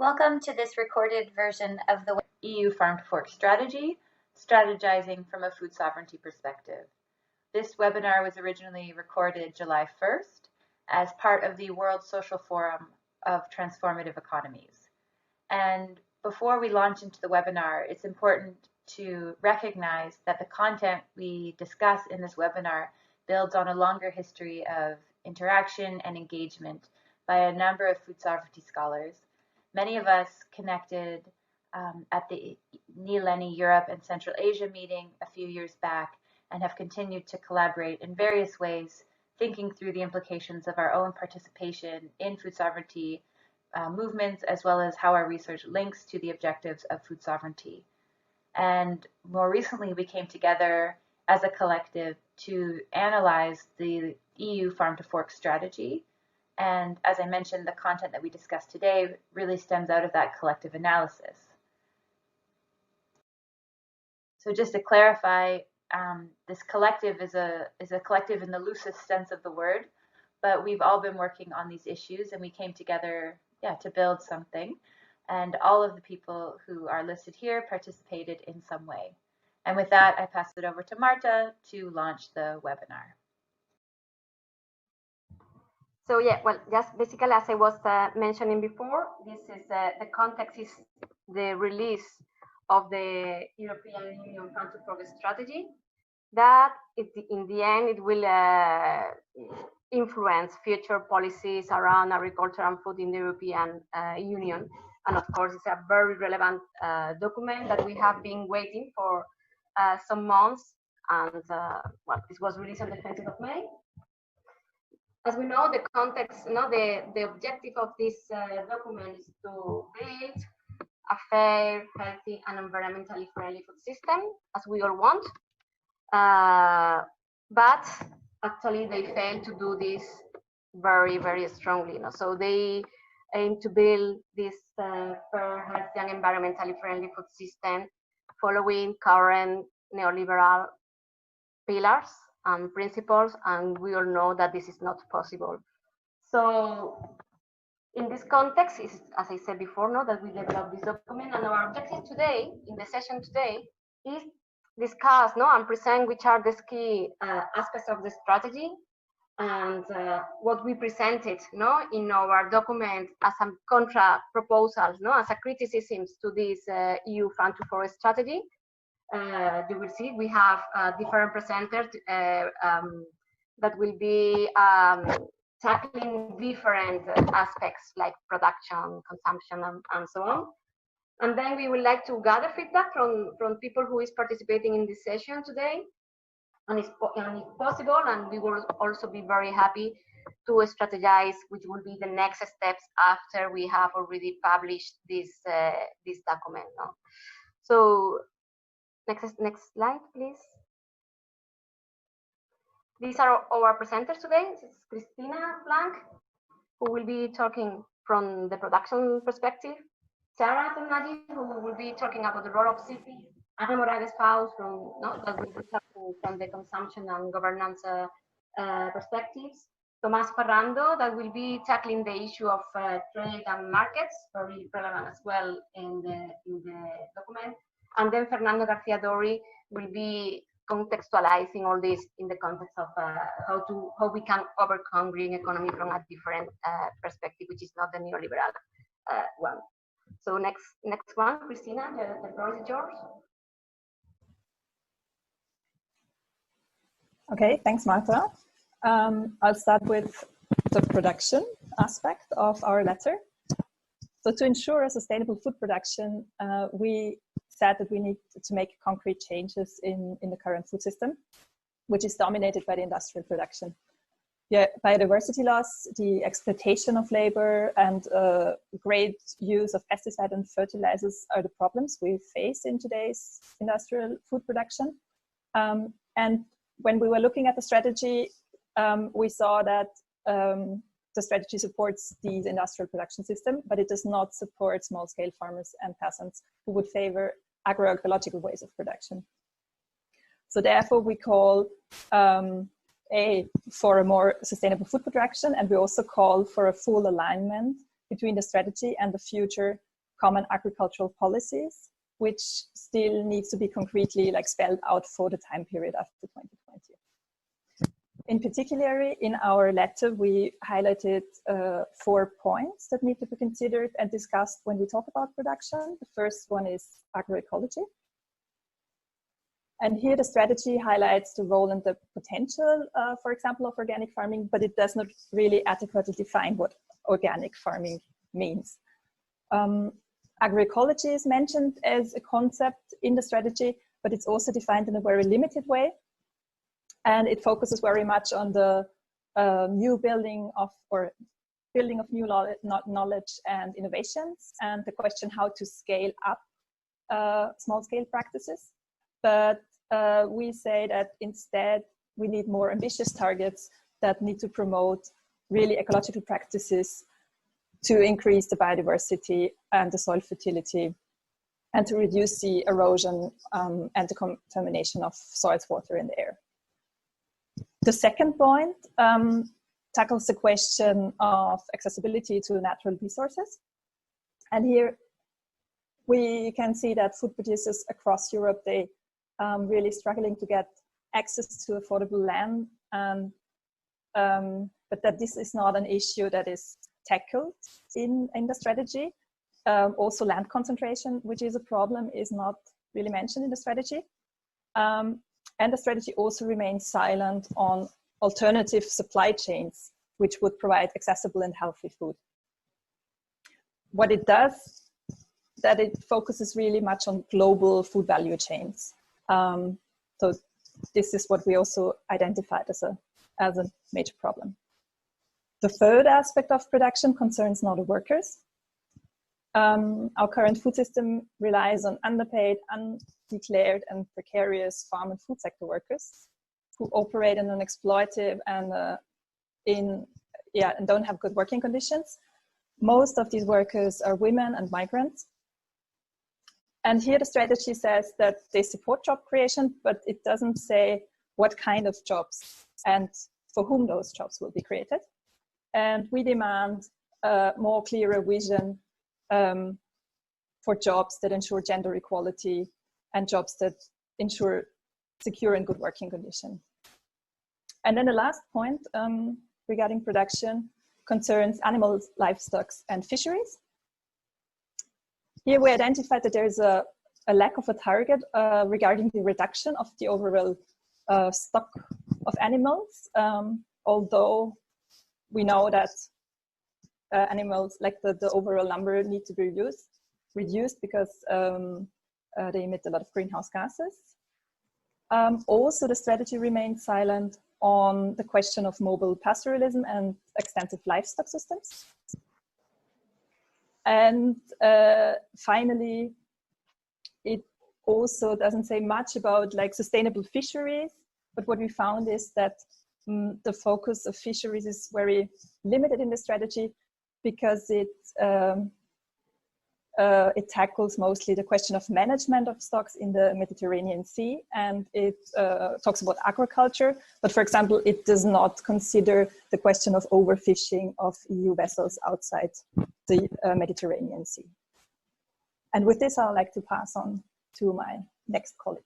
Welcome to this recorded version of the EU Farm to Fork Strategy, Strategizing from a Food Sovereignty Perspective. This webinar was originally recorded July 1st as part of the World Social Forum of Transformative Economies. And before we launch into the webinar, it's important to recognize that the content we discuss in this webinar builds on a longer history of interaction and engagement by a number of food sovereignty scholars. Many of us connected at the NELENI Europe and Central Asia meeting a few years back and have continued to collaborate in various ways, thinking through the implications of our own participation in food sovereignty movements, as well as how our research links to the objectives of food sovereignty. And more recently, we came together as a collective to analyze the EU Farm to Fork strategy. And as I mentioned, the content that we discussed today really stems out of that collective analysis. So just to clarify, this collective is a collective in the loosest sense of the word, but we've all been working on these issues and we came together to build something. And all of the people who are listed here participated in some way. And with that, I pass it over to Marta to launch the webinar. So yeah, well, just basically as I was mentioning before, this is the context is the release of the European Union Farm to Fork strategy. That in the end it will influence future policies around agriculture and food in the European Union. And of course, it's a very relevant document that we have been waiting for some months. And well, this was released on the 20th of May. As we know, the context, the objective of this document is to build a fair, healthy, and environmentally friendly food system, as we all want. But actually, they fail to do this very, very strongly. So they aim to build this fair, healthy, and environmentally friendly food system following current neoliberal pillars and principles, and we all know that this is not possible. So in this context, is, as I said before, that we developed this document, and our objective today, in the session today, is discuss and present which are the key aspects of the strategy and what we presented in our document as some contra proposals, as a criticisms to this EU Farm to Fork strategy. You will see we have different presenters that will be tackling different aspects like production, consumption, and so on. And then we would like to gather feedback from people who is participating in this session today, and if possible, and we will also be very happy to strategize which will be the next steps after we have already published this document. So next slide, please. These are our presenters today. This is Christina Blanc, who will be talking from the production perspective. Chiara who will be talking about the role of cities. Moragues, Faus, that will be talking from the consumption and governance perspectives. Tomaso, Ferrando, that will be tackling the issue of trade and markets, very relevant as well in the document. And then Fernando García-Dory will be contextualizing all this in the context of how we can overcome green economy from a different perspective, which is not the neoliberal one. So next one, Christina, the floor is yours. Okay, thanks, Marta. I'll start with the production aspect of our letter. So to ensure a sustainable food production, we said that we need to make concrete changes in the current food system, which is dominated by the industrial production. Biodiversity loss, the exploitation of labor, and great use of pesticides and fertilizers are the problems we face in today's industrial food production. And when we were looking at the strategy, we saw that the strategy supports the industrial production system, but it does not support small-scale farmers and peasants who would favor agroecological ways of production. So therefore, we call for a more sustainable food production, and we also call for a full alignment between the strategy and the future common agricultural policies, which still needs to be concretely like spelled out for the time period after 2020. In particular, in our letter, we highlighted 4 points that need to be considered and discussed when we talk about production. The first one is agroecology. And here the strategy highlights the role and the potential, for example, of organic farming, but it does not really adequately define what organic farming means. Agroecology is mentioned as a concept in the strategy, but it's also defined in a very limited way. And it focuses very much on the building of new knowledge and innovations, and the question how to scale up small-scale practices. But we say that instead we need more ambitious targets that need to promote really ecological practices to increase the biodiversity and the soil fertility, and to reduce the erosion and the contamination of soils, water, and air. The second point tackles the question of accessibility to natural resources. And here we can see that food producers across Europe, they really struggling to get access to affordable land, and but that this is not an issue that is tackled in the strategy. Also land concentration, which is a problem, is not really mentioned in the strategy. And the strategy also remains silent on alternative supply chains, which would provide accessible and healthy food. What it does, that it focuses really much on global food value chains. So this is what we also identified as a major problem. The third aspect of production concerns knowledge workers. Our current food system relies on underpaid, undeclared, and precarious farm and food sector workers who operate in an exploitative and and don't have good working conditions. Most of these workers are women and migrants. And here the strategy says that they support job creation, but it doesn't say what kind of jobs and for whom those jobs will be created. And we demand a more clearer vision for jobs that ensure gender equality and jobs that ensure secure and good working conditions. And then the last point regarding production concerns animals, livestock, and fisheries. Here we identified that there is a lack of a target regarding the reduction of the overall stock of animals, although we know that animals, like the overall number, need to be reduced because they emit a lot of greenhouse gases. Also, the strategy remains silent on the question of mobile pastoralism and extensive livestock systems. And finally, it also doesn't say much about like sustainable fisheries, but what we found is that the focus of fisheries is very limited in the strategy, because it tackles mostly the question of management of stocks in the Mediterranean Sea, and it talks about agriculture, but for example, it does not consider the question of overfishing of EU vessels outside the Mediterranean Sea. And with this, I'd like to pass on to my next colleague.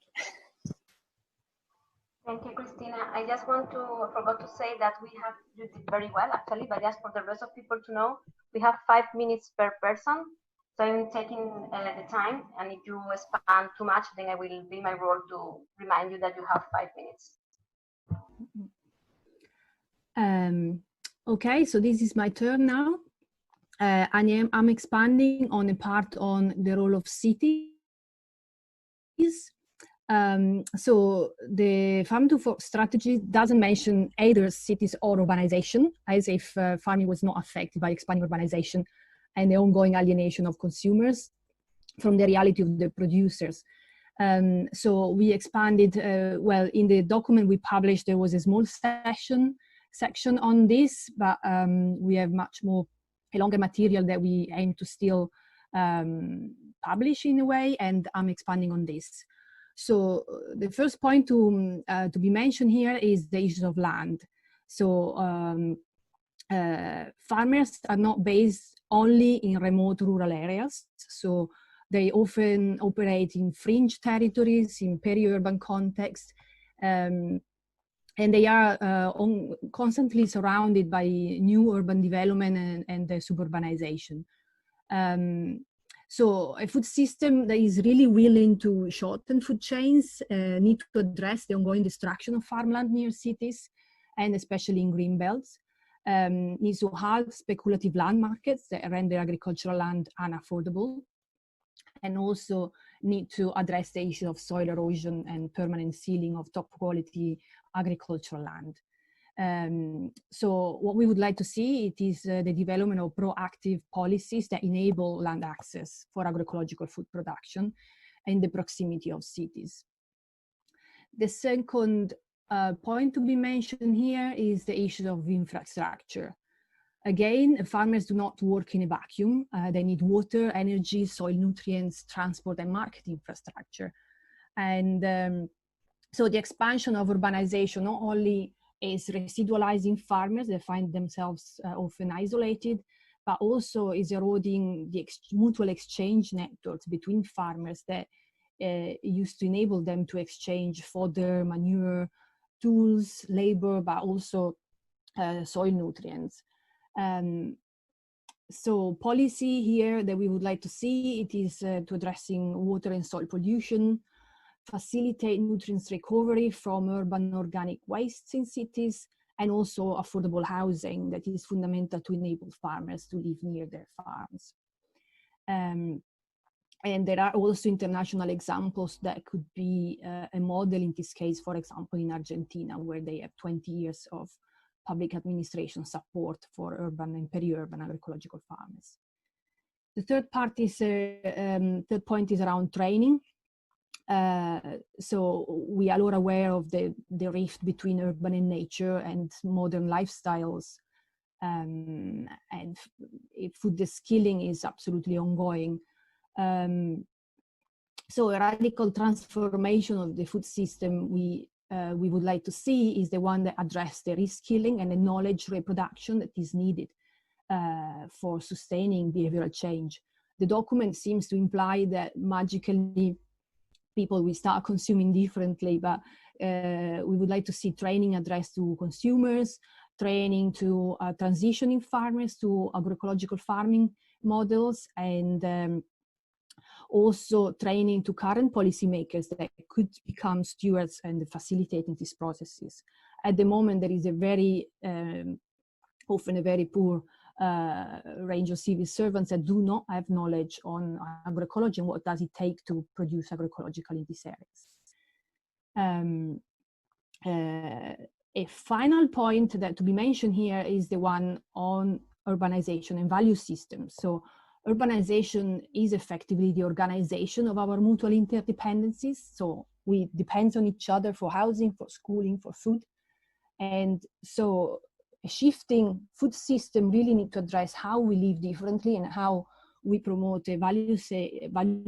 Thank you, Christina. I just forgot to say that you did very well, actually, but just for the rest of people to know, we have 5 minutes per person. So I'm taking the time, and if you expand too much, then it will be my role to remind you that you have 5 minutes. Okay, so this is my turn now. I'm expanding on a part on the role of cities. So the Farm to Fork strategy doesn't mention either cities or urbanization, as if farming was not affected by expanding urbanization and the ongoing alienation of consumers from the reality of the producers. So we expanded, well, in the document we published, there was a small section on this, but we have a longer material that we aim to still publish in a way, and I'm expanding on this. So the first point to be mentioned here is the issues of land. So farmers are not based only in remote rural areas, so they often operate in fringe territories, in peri-urban contexts, and they are constantly surrounded by new urban development and suburbanization. So a food system that is really willing to shorten food chains need to address the ongoing destruction of farmland near cities, and especially in green belts. Needs to halve speculative land markets that render agricultural land unaffordable, and also need to address the issue of soil erosion and permanent sealing of top quality agricultural land. So what we would like to see it is the development of proactive policies that enable land access for agroecological food production in the proximity of cities. The second point to be mentioned here is the issue of infrastructure. Again, farmers do not work in a vacuum. They need water, energy, soil nutrients, transport, and market infrastructure. And so the expansion of urbanization not only is residualizing farmers that find themselves often isolated, but also is eroding the mutual exchange networks between farmers that used to enable them to exchange fodder, manure, tools, labor, but also soil nutrients. So policy here that we would like to see, it is to addressing water and soil pollution, facilitate nutrients recovery from urban organic wastes in cities, and also affordable housing that is fundamental to enable farmers to live near their farms. And there are also international examples that could be a model in this case, for example, in Argentina, where they have 20 years of public administration support for urban and peri-urban agroecological farmers. The third point is around training. So we are all aware of the rift between urban and nature and modern lifestyles, and food skilling is absolutely ongoing. So a radical transformation of the food system we would like to see is the one that addresses the reskilling and the knowledge reproduction that is needed for sustaining behavioral change. The document seems to imply that magically people will start consuming differently, but we would like to see training addressed to consumers, training to transitioning farmers to agroecological farming models, and also training to current policymakers that could become stewards and facilitating these processes. At the moment, there is a very, often a very poor range of civil servants that do not have knowledge on agroecology and what does it take to produce agroecologically in these areas. A final point that to be mentioned here is the one on urbanization and value systems. So urbanization is effectively the organization of our mutual interdependencies. So we depend on each other for housing, for schooling, for food. And so a shifting food system really need to address how we live differently and how we promote a value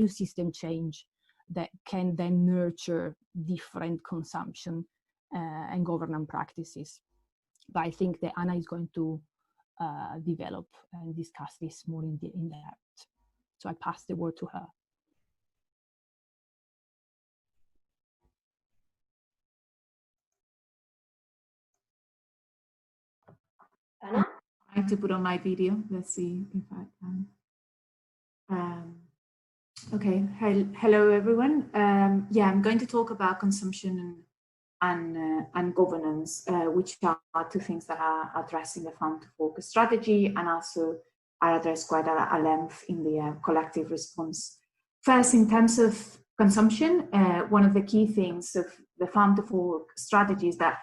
system change that can then nurture different consumption and governance practices. But I think that Anna is going to develop and discuss this more in depth. So I pass the word to her. Anna? I have to put on my video. Let's see if I can. Okay, hello everyone. Yeah, I'm going to talk about consumption and governance, which are two things that are addressed in the Farm to Fork strategy and also are addressed quite at length in the collective response. First, in terms of consumption, one of the key things of the Farm to Fork strategy is that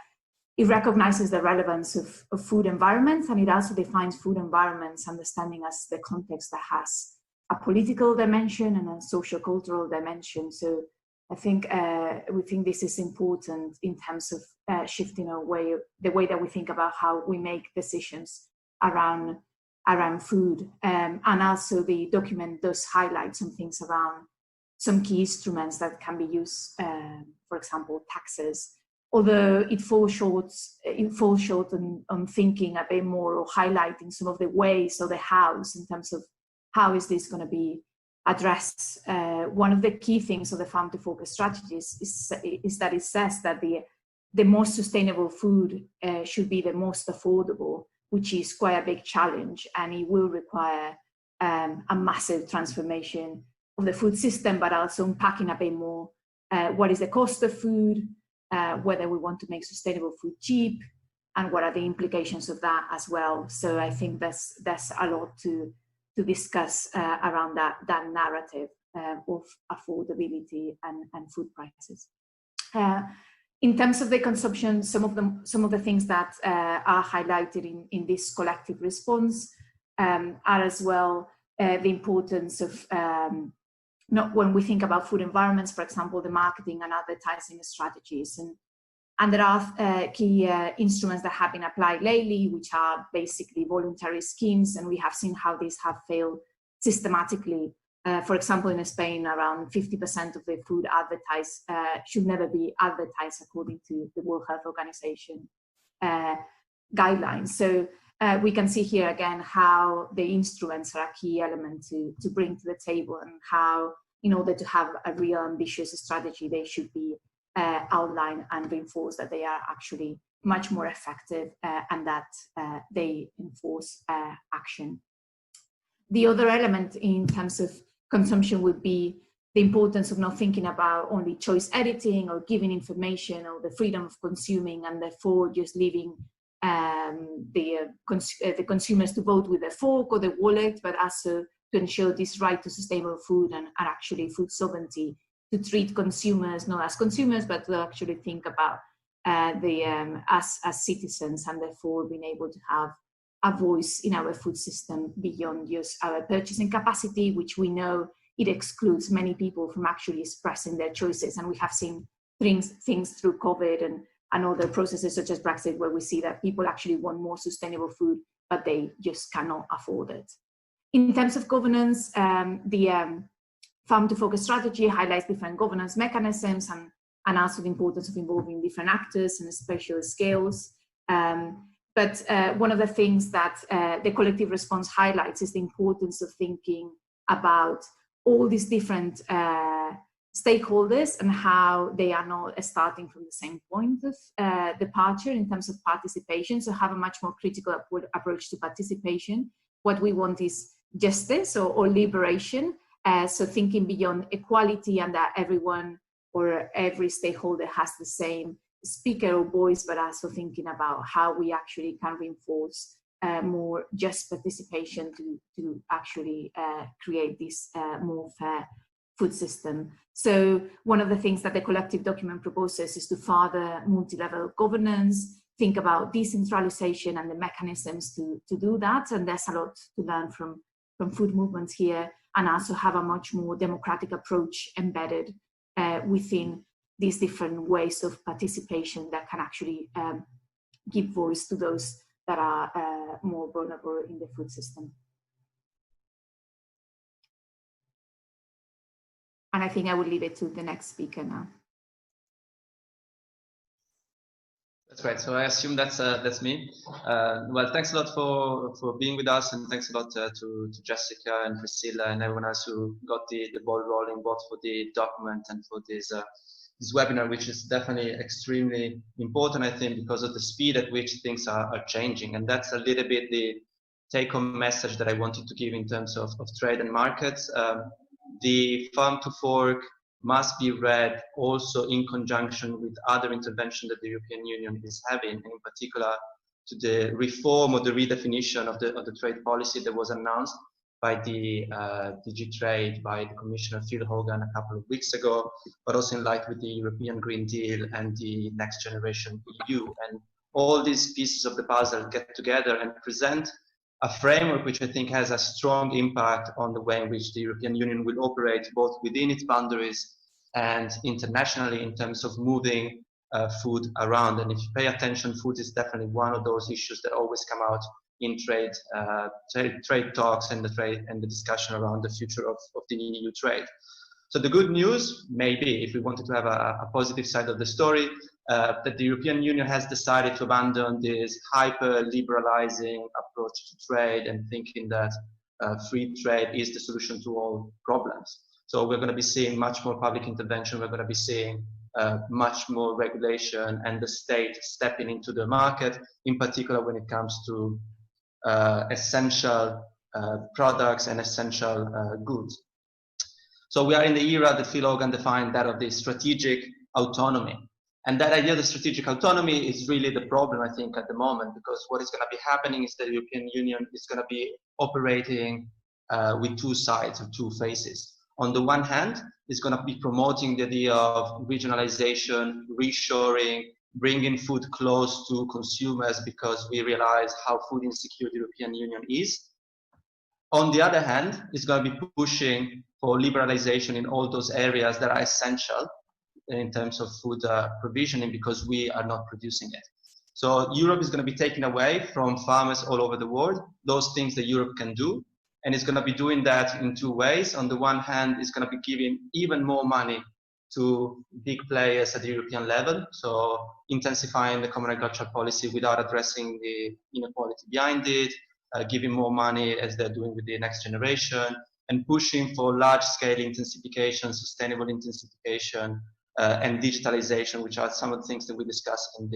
it recognizes the relevance of food environments, and it also defines food environments understanding as the context that has a political dimension and a socio-cultural dimension. So I think we think this is important in terms of shifting the way that we think about how we make decisions around food. And also the document does highlight some things around some key instruments that can be used, for example, taxes, although it falls short on thinking a bit more or highlighting some of the ways or the hows in terms of how is this going to be addressed. One of the key things of the farm to fork strategies is that it says that the most sustainable food should be the most affordable, which is quite a big challenge, and it will require a massive transformation of the food system, but also unpacking a bit more what is the cost of food, whether we want to make sustainable food cheap, and what are the implications of that as well. So I think there's a lot to discuss around that narrative of affordability and food prices. In terms of the consumption, some of the things that are highlighted in this collective response are as well the importance of not when we think about food environments, for example, the marketing and advertising strategies, and there are key instruments that have been applied lately, which are basically voluntary schemes, and we have seen how these have failed systematically. For example, in Spain, around 50% of the food advertised should never be advertised according to the World Health Organization guidelines. So we can see here again how the instruments are a key element to bring to the table, and how, in order to have a real ambitious strategy, they should be outlined and reinforced that they are actually much more effective and that they enforce action. The other element in terms of consumption would be the importance of not thinking about only choice editing or giving information or the freedom of consuming, and therefore just leaving the consumers to vote with the fork or the wallet, but also to ensure this right to sustainable food and actually food sovereignty, to treat consumers not as consumers, but to actually think about as citizens, and therefore being able to have a voice in our food system beyond just our purchasing capacity, which we know it excludes many people from actually expressing their choices. And we have seen things through COVID and other processes such as Brexit, where we see that people actually want more sustainable food, but they just cannot afford it. In terms of governance, the Farm to Focus strategy highlights different governance mechanisms and also the importance of involving different actors and spatial scales. But one of the things that the collective response highlights is the importance of thinking about all these different stakeholders and how they are not starting from the same point of departure in terms of participation. So have a much more critical approach to participation. What we want is justice or liberation. So thinking beyond equality and that everyone or every stakeholder has the same speaker or voice, but also thinking about how we actually can reinforce more just participation to actually create this more fair food system. So one of the things that the collective document proposes is to further multi-level governance, think about decentralization and the mechanisms to do that. And there's a lot to learn from food movements here, and also have a much more democratic approach embedded within these different ways of participation that can actually give voice to those that are more vulnerable in the food system. And I think I will leave it to the next speaker now. That's right. So I assume that's me. Well, thanks a lot for being with us, and thanks a lot to Jessica and Priscilla and everyone else who got the ball rolling, both for the document and for this webinar, which is definitely extremely important, I think, because of the speed at which things are changing. And that's a little bit the take-home message that I wanted to give in terms of trade and markets. The Farm to Fork must be read also in conjunction with other interventions that the European Union is having, and in particular to the reform or the redefinition of the trade policy that was announced by the DG Trade, by the Commissioner Phil Hogan a couple of weeks ago, but also in light with the European Green Deal and the Next Generation EU. And all these pieces of the puzzle get together and present a framework which I think has a strong impact on the way in which the European Union will operate both within its boundaries and internationally in terms of moving food around. And if you pay attention, food is definitely one of those issues that always come out in trade talks and the discussion around the future of the EU trade. So the good news, maybe, if we wanted to have a positive side of the story, that the European Union has decided to abandon this hyper-liberalizing approach to trade and thinking that free trade is the solution to all problems. So we're going to be seeing much more public intervention. We're going to be seeing much more regulation and the state stepping into the market, in particular when it comes to essential products and essential goods. So we are in the era that Phil Hogan defined, that of the strategic autonomy. And that idea of the strategic autonomy is really the problem, I think, at the moment, because what is going to be happening is the European Union is going to be operating with two sides or two faces. On the one hand, it's going to be promoting the idea of regionalization, reshoring, bringing food close to consumers because we realize how food insecure the European Union is. On the other hand, it's going to be pushing for liberalization in all those areas that are essential in terms of food provisioning because we are not producing it. So Europe is going to be taking away from farmers all over the world those things that Europe can do. And it's going to be doing that in two ways. On the one hand, it's going to be giving even more money to big players at the European level. So intensifying the common agricultural policy without addressing the inequality behind it, giving more money as they're doing with the next generation, and pushing for large-scale intensification, sustainable intensification, and digitalization, which are some of the things that we discussed in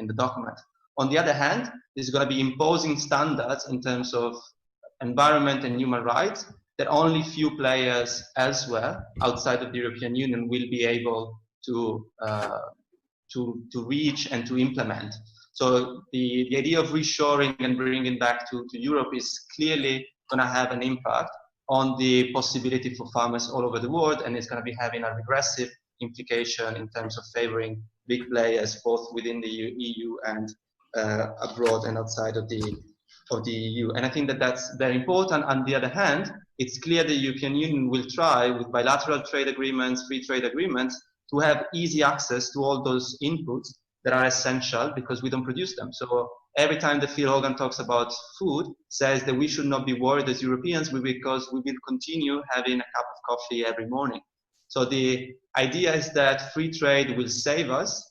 the document. On the other hand, this is going to be imposing standards in terms of environment and human rights that only few players elsewhere outside of the European Union will be able to reach and to implement. So the idea of reshoring and bringing back to Europe is clearly going to have an impact on the possibility for farmers all over the world, and it's going to be having a regressive implication in terms of favoring big players both within the EU and abroad and outside of the EU. And I think that that's very important. On the other hand, it's clear the European Union will try with bilateral trade agreements, free trade agreements, to have easy access to all those inputs that are essential because we don't produce them. So every time that Phil Hogan talks about food, says that we should not be worried as Europeans because we will continue having a cup of coffee every morning. So the idea is that free trade will save us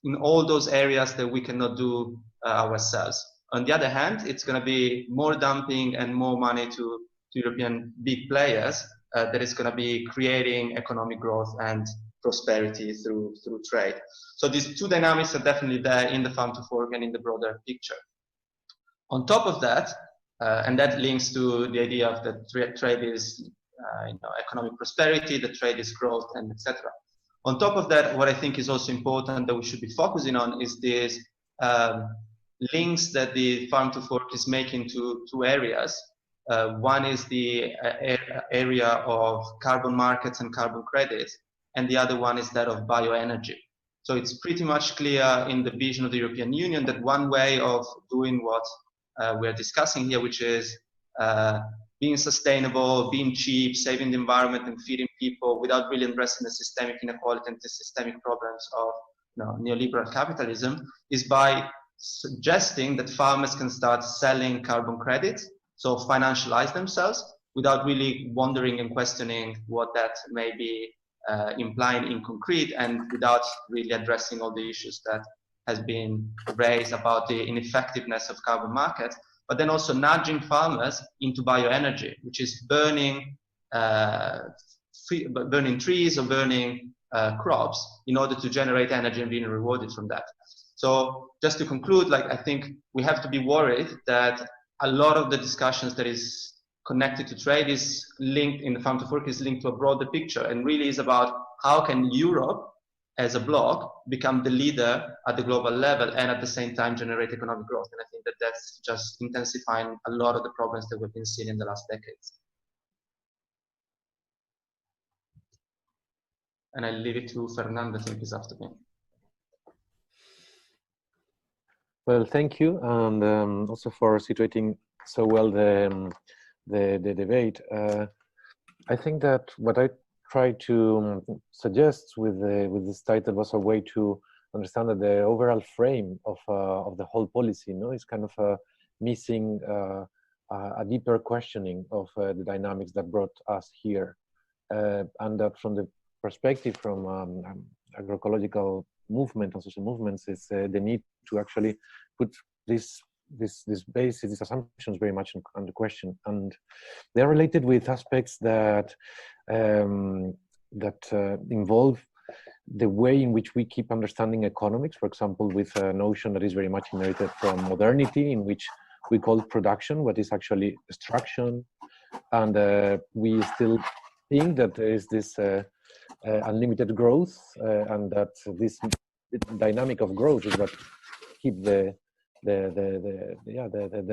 in all those areas that we cannot do ourselves. On the other hand, it's going to be more dumping and more money to European big players that is going to be creating economic growth and prosperity through trade. So these two dynamics are definitely there in the Farm to Fork and in the broader picture. On top of that, and that links to the idea of that trade is economic prosperity, the trade is growth, and etc. On top of that, what I think is also important that we should be focusing on is this links that the Farm to Fork is making to two areas. One is the area of carbon markets and carbon credits, and the other one is that of bioenergy. So it's pretty much clear in the vision of the European Union that one way of doing what we're discussing here, which is being sustainable, being cheap, saving the environment and feeding people without really addressing the systemic inequality and the systemic problems of neoliberal capitalism, is by suggesting that farmers can start selling carbon credits, so financialize themselves without really wondering and questioning what that may be implying in concrete, and without really addressing all the issues that has been raised about the ineffectiveness of carbon markets, but then also nudging farmers into bioenergy, which is burning trees or burning crops in order to generate energy and being rewarded from that. So just to conclude, I think we have to be worried that a lot of the discussions that is connected to trade is linked in the Farm to Fork is linked to a broader picture, and really is about how can Europe as a bloc become the leader at the global level and at the same time generate economic growth. And I think that that's just intensifying a lot of the problems that we've been seeing in the last decades. And I leave it to Fernando, I think he's after me. Well, thank you, and also for situating so well the debate. I think that what I tried to suggest with this title was a way to understand that the overall frame of the whole policy, is kind of missing a deeper questioning of the dynamics that brought us here. and that from the perspective from agroecological movement and social movements is the need to actually put this basis, these assumptions very much under question, and they're related with aspects that involve the way in which we keep understanding economics, for example, with a notion that is very much inherited from modernity, in which we call production what is actually extraction, and we still think that there is this unlimited growth, and that this dynamic of growth is what keep the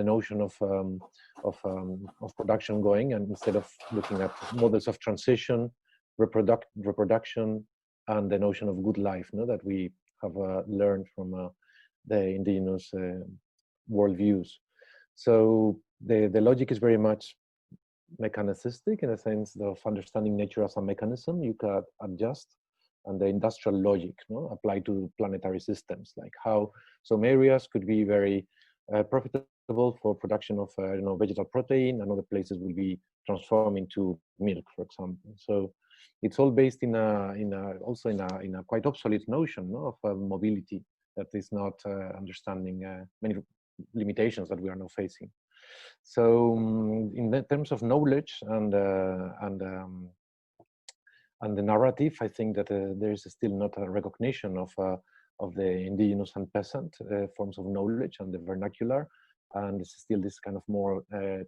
notion of production going, and instead of looking at models of transition, reproduction, and the notion of good life, no, that we have learned from the indigenous worldviews. So the logic is very much mechanicistic in the sense of understanding nature as a mechanism you can adjust, and the industrial logic, no, apply to planetary systems, like how some areas could be very profitable for production of vegetal protein, and other places will be transformed into milk, for example. So it's all based in a quite obsolete notion, no, of mobility that is not understanding many limitations that we are now facing. So in the terms of knowledge and the narrative, I think that there is still not a recognition of the indigenous and peasant forms of knowledge and the vernacular, and it's still this kind of more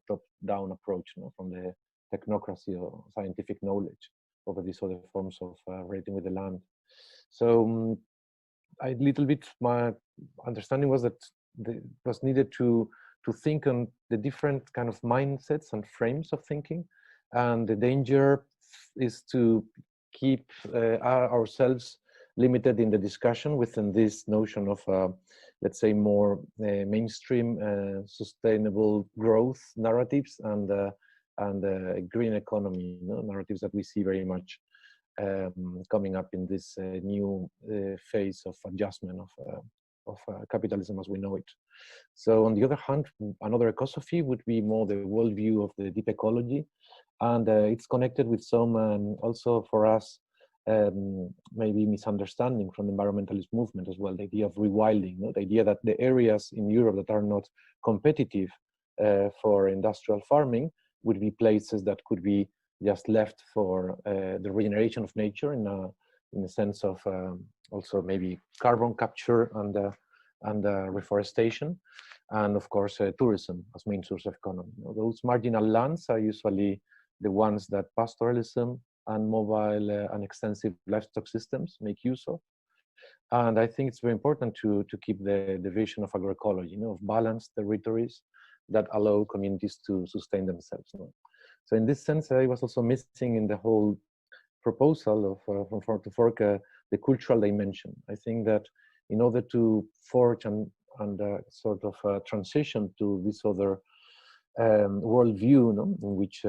top-down approach, no, from the technocracy or scientific knowledge over these other forms of relating with the land. So a little bit my understanding was that it was needed to think on the different kind of mindsets and frames of thinking, and the danger is to keep ourselves limited in the discussion within this notion of let's say more mainstream sustainable growth narratives and green economy, narratives that we see very much coming up in this new phase of adjustment of capitalism as we know it. So on the other hand, another ecosophy would be more the worldview of the deep ecology, and it's connected with some also for us maybe misunderstanding from the environmentalist movement as well, the idea of rewilding, the idea that the areas in Europe that are not competitive for industrial farming would be places that could be just left for the regeneration of nature in a sense of also maybe carbon capture and reforestation, and of course tourism as main source of economy. Those marginal lands are usually the ones that pastoralism and mobile and extensive livestock systems make use of. And I think it's very important to keep the vision of agroecology, of balanced territories that allow communities to sustain themselves. So in this sense, I was also missing in the whole proposal of from Farm to Fork the cultural dimension. I think that in order to forge and sort of transition to this other worldview, in which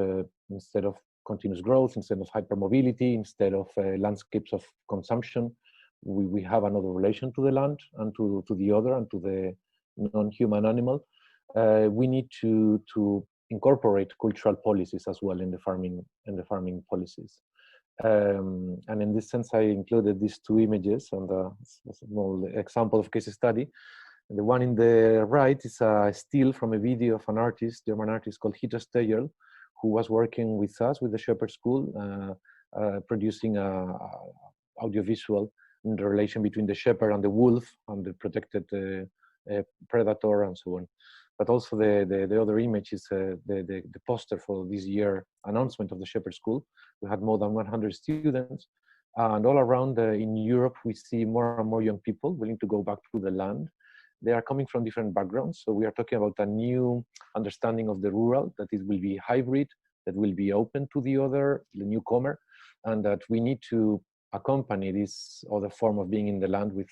instead of continuous growth, instead of hypermobility, instead of landscapes of consumption, we have another relation to the land and to the other and to the non-human animal. We need to incorporate cultural policies as well in the farming policies. And in this sense, I included these two images and a small example of case study. The one in the right is a still from a video of an artist, German artist called tehWorld, who was working with us with the Shepherd School, producing a audiovisual in the relation between the shepherd and the wolf and the protected predator and so on. But also the other image is the poster for this year announcement of the Shepherd School. We had more than 100 students, and all around in Europe we see more and more young people willing to go back to the land. They are coming from different backgrounds, so we are talking about a new understanding of the rural, that it will be hybrid, that will be open to the newcomer, and that we need to accompany this other form of being in the land with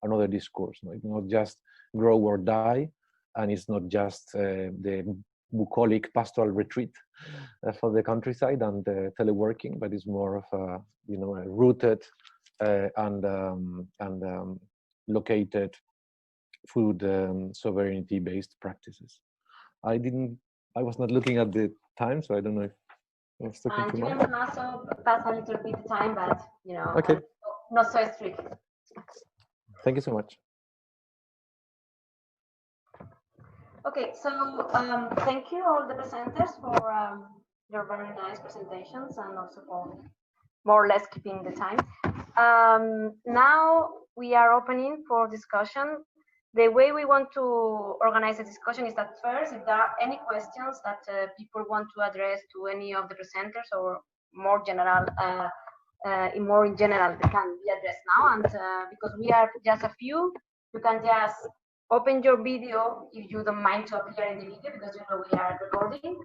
another discourse. It's not just grow or die, and it's not just the bucolic pastoral retreat for the countryside and teleworking, but it's more of a rooted and located food sovereignty-based practices. I was not looking at the time, so I don't know if It's talking And too you much. can also pass a little bit of time, but you know, Okay. not so strict. Thank you so much. Okay, so thank you all the presenters for your very nice presentations and also for more or less keeping the time. Now we are opening for discussion. The way we want to organize the discussion is that first, if there are any questions that people want to address to any of the presenters or more general, in general, they can be addressed now. And because we are just a few, you can just open your video if you don't mind to appear in the video, because you know we are recording.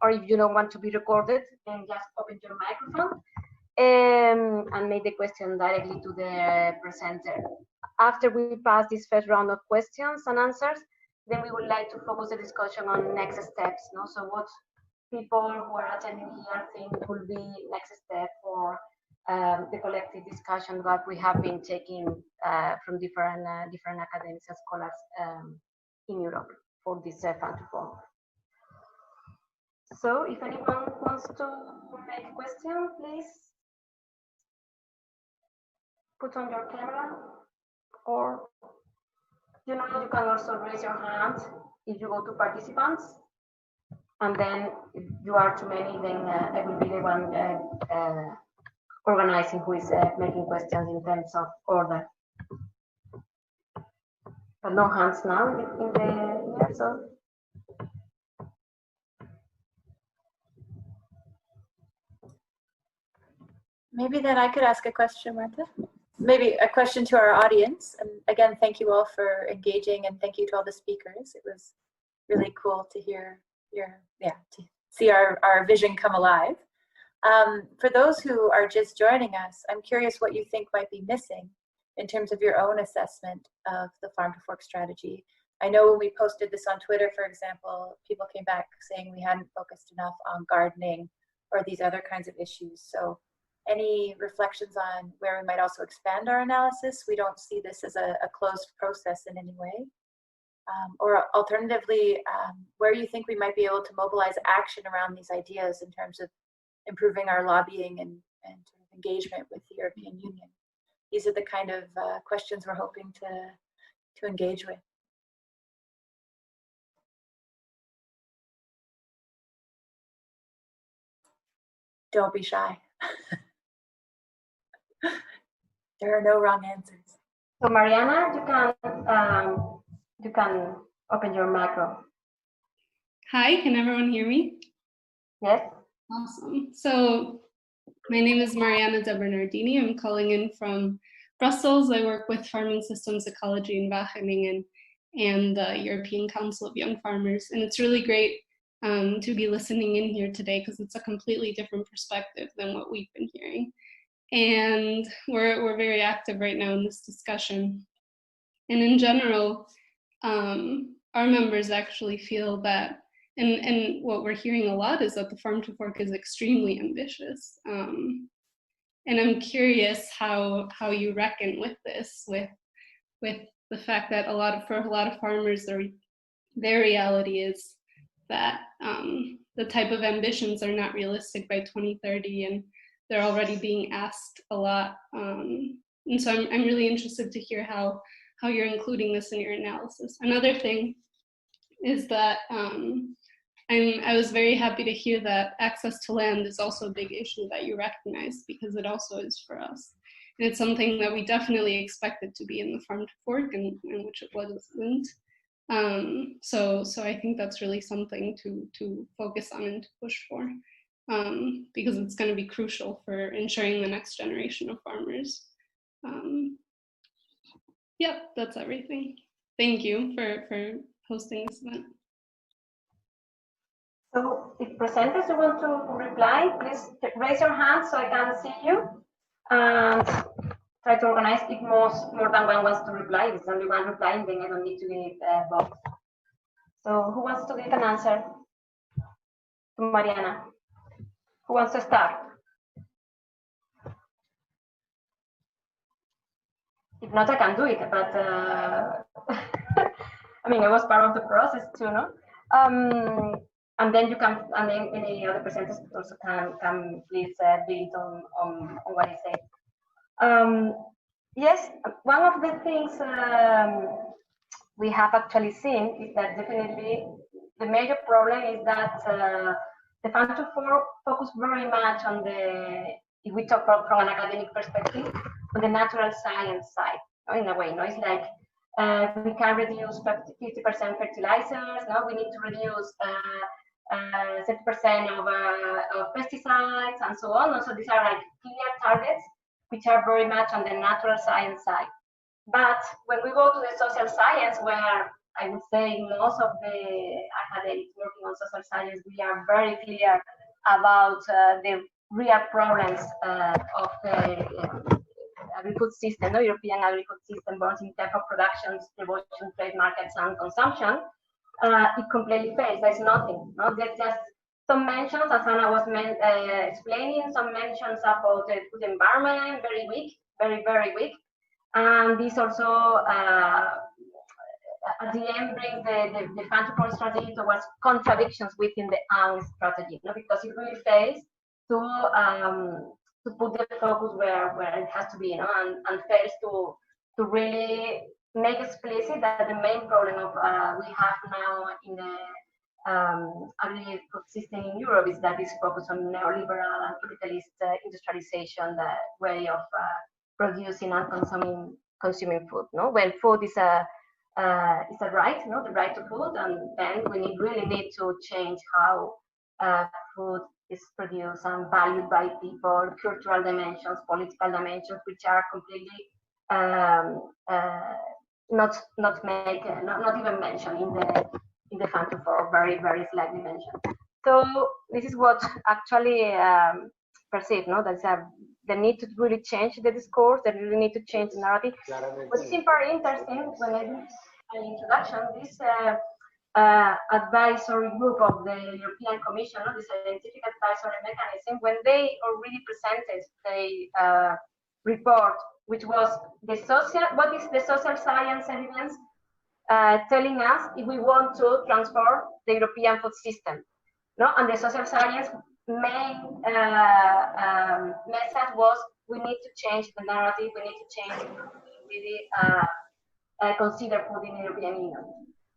Or if you don't want to be recorded, then just open your microphone and make the question directly to the presenter. After we pass this first round of questions and answers, then we would like to focus the discussion on next steps. No? So what people who are attending here think will be next step for the collective discussion that we have been taking from different academics and scholars in Europe for this Fund to Fork. So if anyone wants to make a question, please put on your camera, or you know, you can also raise your hand if you go to participants, and then if you are too many, then I will be the one organizing who is making questions in terms of order. But no hands now in the here, so. Maybe then I could ask a question, Martha. Maybe a question to our audience. And again, thank you all for engaging, and thank you to all the speakers. It was really cool to hear to see our vision come alive. For those who are just joining us, I'm curious what you think might be missing in terms of your own assessment of the Farm to Fork strategy. I know when we posted this on Twitter, for example, people came back saying we hadn't focused enough on gardening or these other kinds of issues. So any reflections on where we might also expand our analysis? We don't see this as a closed process in any way. Or alternatively, where you think we might be able to mobilize action around these ideas in terms of improving our lobbying and engagement with the European Union. These are the kind of questions we're hoping to engage with. Don't be shy. There are no wrong answers. So Mariana, you can open your micro. Hi, can everyone hear me? Yes. Awesome. So my name is Mariana De Bernardini. I'm calling in from Brussels. I work with Farming Systems Ecology and Wageningen and the European Council of Young Farmers. And it's really great to be listening in here today because it's a completely different perspective than what we've been hearing. And we're very active right now in this discussion. And in general, our members actually feel that, and what we're hearing a lot is that the Farm to Fork is extremely ambitious. And I'm curious how you reckon with this, with the fact that for a lot of farmers, their reality is that the type of ambitions are not realistic by 2030, and they're already being asked a lot. And so I'm really interested to hear how you're including this in your analysis. Another thing is that I was very happy to hear that access to land is also a big issue that you recognize, because it also is for us. And it's something that we definitely expected to be in the Farm to Fork, and which it wasn't. So I think that's really something to focus on and to push for, because it's going to be crucial for ensuring the next generation of farmers. Yep, that's everything. Thank you for hosting this event. So if presenters want to reply, please raise your hand so I can see you, and try to organize if more than one wants to reply. If it's only one replying, then I don't need to give both. So who wants to give an answer to Mariana? Who wants to start? If not, I can do it, but I mean, I was part of the process too, no? And then you can, and then any other presenters also can please build on what I said. Yes, one of the things we have actually seen is that definitely the major problem is that the Fund to focus very much on the, if we talk from an academic perspective, on the natural science side, in a way, it's like we can reduce 50% fertilizers, we need to reduce 30% of pesticides and so on. So these are like clear targets which are very much on the natural science side. But when we go to the social science, where I would say most of the academics working on social science, we are very clear about the real problems of the agri-food system, European agri-food system, both in terms of production, distribution, trade markets, and consumption. It completely fails. There's nothing. There's just some mentions, as Anna was explaining, some mentions about the food environment, very weak, very, very weak. And this also, at the end, brings the Fund to Fork strategy towards contradictions within the own strategy, because it really fails to put the focus where it has to be, and fails to really make explicit that the main problem of we have now in the agri-food system in Europe is that it's focused on neoliberal and capitalist industrialization, the way of producing and consuming food. When food is a right, the right to food, and then we really need to change how food is produced and valued by people, cultural dimensions, political dimensions, which are completely not even mentioned in the Fund to Fork, very, very slightly mentioned. So this is what actually perceived, that's the need to really change the discourse, that really need to change the narrative. What is very interesting when I did an introduction, this advisory group of the European Commission, the scientific advisory mechanism, when they already presented the report, which was what is the social science evidence telling us if we want to transform the European food system. And the social science main message was we need to change the narrative, we need to change really consider food in the European Union.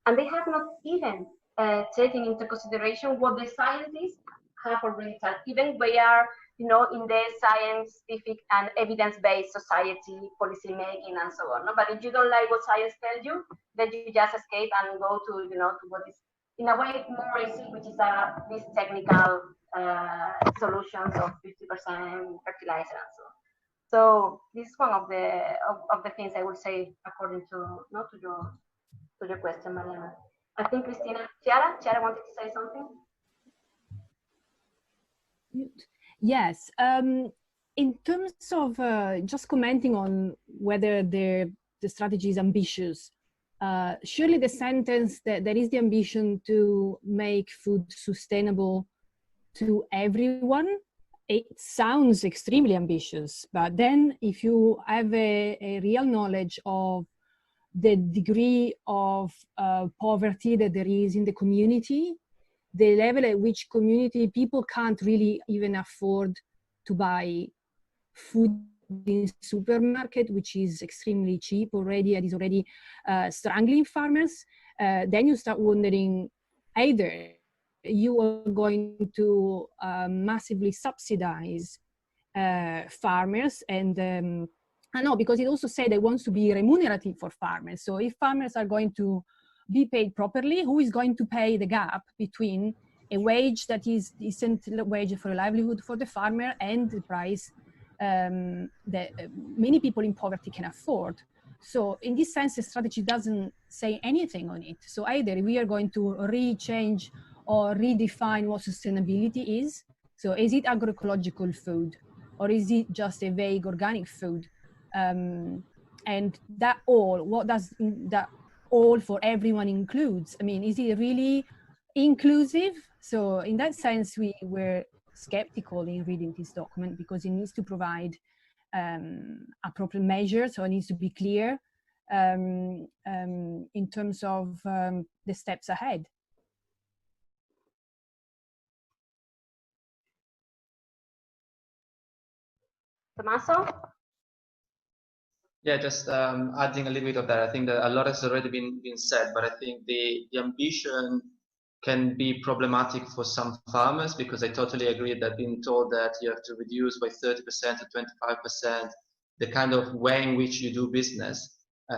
And they have not even taken into consideration what the scientists have already said. Even we are, in the scientific and evidence-based society, policy making, and so on. But if you don't like what science tells you, then you just escape and go to, to what is in a way more easy, which is these technical solutions of 50% fertilizer and so on. So this is one of the things I would say according to your question, Mariana. I think Christina, Chiara wanted to say something. Yes. In terms of just commenting on whether the strategy is ambitious, surely the sentence that there is the ambition to make food sustainable to everyone, it sounds extremely ambitious. But then if you have a real knowledge of the degree of poverty that there is in the community, the level at which community people can't really even afford to buy food in supermarket, which is extremely cheap already and is already strangling farmers, then you start wondering either you are going to massively subsidize farmers, and I know, because it also said it wants to be remunerative for farmers. So if farmers are going to be paid properly, who is going to pay the gap between a wage that is decent wage for a livelihood for the farmer and the price that many people in poverty can afford? So in this sense, the strategy doesn't say anything on it. So either we are going to re-change or redefine what sustainability is. So is it agroecological food, or is it just a vague organic food? And that all, what does that all for everyone includes? I mean, is it really inclusive? So in that sense, we were skeptical in reading this document, because it needs to provide appropriate measures, so it needs to be clear in terms of the steps ahead. Tomaso? Yeah, just adding a little bit of that. I think that a lot has already been said, but I think the ambition can be problematic for some farmers, because I totally agree that being told that you have to reduce by 30% to 25% the kind of way in which you do business